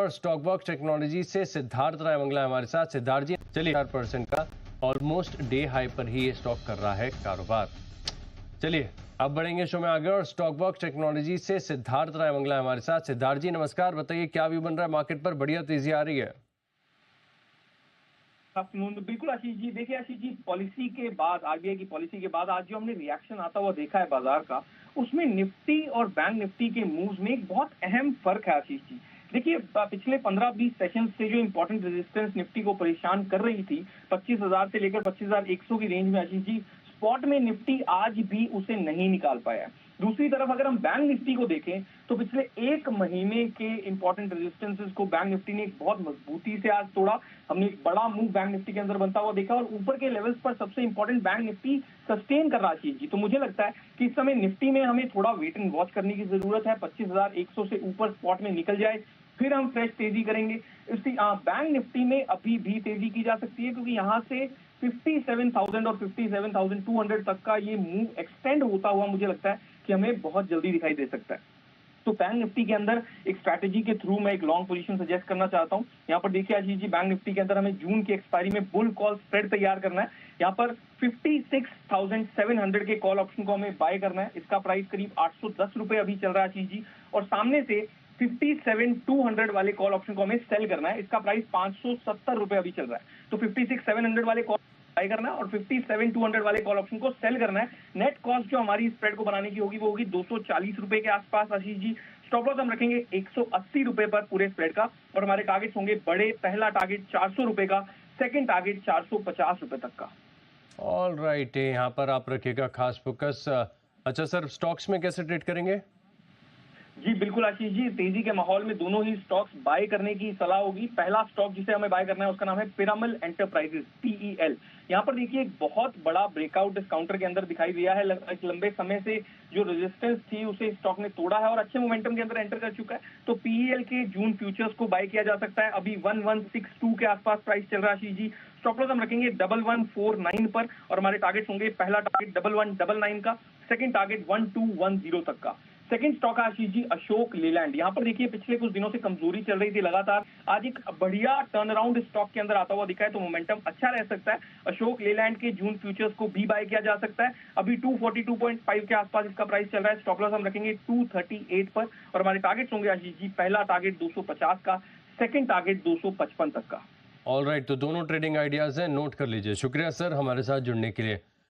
और stock box technology से सिद्धार्थ राय मंगला हमारे साथ। सिद्धार्थ जी, चलिए 4% का ऑलमोस्ट डे हाई पर ही ये स्टॉक कर रहा है कारोबार। चलिए अब बढ़ेंगे शो में आगे और स्टॉक बॉक्स टेक्नोलॉजी से सिद्धार्थ राय मंगला हमारे साथ। सिद्धार्थ जी नमस्कार, बताइए क्या व्यू बन रहा है मार्केट पर? बढ़िया तेजी आ रही है। बिल्कुल आशीष जी, देखिए आशीष जी, पॉलिसी के बाद, आरबीआई की पॉलिसी के बाद आज जो हमने रिएक्शन आता हुआ देखा है बाजार का, उसमें निफ्टी और बैंक निफ्टी के मूव्स में एक बहुत अहम फर्क है आशीष जी। देखिए पिछले 15-20 सेशन से जो इंपॉर्टेंट रेजिस्टेंस निफ्टी को परेशान कर रही थी 25,000 से लेकर 25,100 की रेंज में आशीष जी, स्पॉट में निफ्टी आज भी उसे नहीं निकाल पाया है। दूसरी तरफ अगर हम बैंक निफ्टी को देखें तो पिछले एक महीने के इंपॉर्टेंट रेजिस्टेंसेस को बैंक निफ्टी ने एक बहुत मजबूती से आज तोड़ा। हमने एक बड़ा मूव बैंक निफ्टी के अंदर बनता हुआ देखा और ऊपर के लेवल्स पर सबसे इंपॉर्टेंट बैंक निफ्टी सस्टेन कर रहा है जी। तो मुझे लगता है कि इस समय निफ्टी में हमें थोड़ा वेट एंड वॉच करने की जरूरत है। 25,100 से ऊपर स्पॉट में निकल जाए फिर हम फ्रेश तेजी करेंगे। इसी बैंक निफ्टी में अभी भी तेजी की जा सकती है क्योंकि यहाँ से 57,000 और 57,200 तक का ये मूव एक्सटेंड होता हुआ मुझे लगता है कि हमें बहुत जल्दी दिखाई दे सकता है। तो बैंक निफ्टी के अंदर एक स्ट्रैटेजी के थ्रू मैं एक लॉन्ग पोजीशन सजेस्ट करना चाहता हूं। यहाँ पर देखिए आशीष जी, बैंक निफ्टी के अंदर हमें जून की एक्सपायरी में बुल कॉल स्प्रेड तैयार करना है। यहाँ पर 56,700 के कॉल ऑप्शन को हमें बाय करना है। इसका प्राइस करीब 810 रुपए अभी चल रहा है आशीष जी, और सामने से 57,200 वाले कॉल ऑप्शन को हमें सेल करना है। इसका प्राइस 570 रुपए अभी चल रहा है। तो 56,700 वाले कॉल बाय करना है और 57,200 वाले कॉल ऑप्शन को सेल करना है। नेट कॉस्ट जो हमारी स्प्रेड को बनाने की होगी वो होगी 240 रुपए के आसपास आशीष जी। स्टॉप लॉस हम रखेंगे 180 रुपए पर पूरे स्प्रेड का, और हमारे टारगेट्स होंगे बड़े। पहला टारगेट 400 रुपए का, सेकंड टारगेट 450 रुपए तक का। ऑल राइट, यहाँ पर आप रखिएगा खास फोकस। अच्छा सर, स्टॉक्स में कैसे ट्रेड करेंगे? जी बिल्कुल आशीष जी, तेजी के माहौल में दोनों ही स्टॉक्स बाय करने की सलाह होगी। पहला स्टॉक जिसे हमें बाय करना है उसका नाम है पिरामल एंटरप्राइजेस, PEL। यहाँ पर देखिए एक बहुत बड़ा ब्रेकआउट इस काउंटर के अंदर दिखाई दिया है। एक लंबे समय से जो रेजिस्टेंस थी उसे स्टॉक ने तोड़ा है और अच्छे मोमेंटम के अंदर एंटर कर चुका है। तो PEL के जून फ्यूचर्स को बाय किया जा सकता है। अभी 1162 के आसपास प्राइस चल रहा है आशीष जी। स्टॉप लॉस हम रखेंगे 1149 पर, और हमारे टारगेट होंगे पहला टारगेट 1199 का, सेकंड टारगेट 1210 तक का। सेकंड स्टॉक है आशीष जी अशोक लेलैंड। यहाँ पर देखिए पिछले कुछ दिनों से कमजोरी चल रही थी लगातार, आज एक बढ़िया टर्न अराउंड स्टॉक के अंदर आता हुआ दिखा है, तो मोमेंटम अच्छा रह सकता है। अशोक लेलैंड के जून फ्यूचर्स को भी बाय किया जा सकता है। अभी 242.5 के आसपास इसका प्राइस चल रहा है। स्टॉप लॉस हम रखेंगे 238 पर, और हमारे टारगेट्स होंगे आशीष जी पहला टारगेट 250 का, सेकंड टारगेट 255 तक का। ऑल राइट, तो दोनों ट्रेडिंग आइडियाज हैं, नोट कर लीजिए। शुक्रिया सर हमारे साथ जुड़ने के लिए।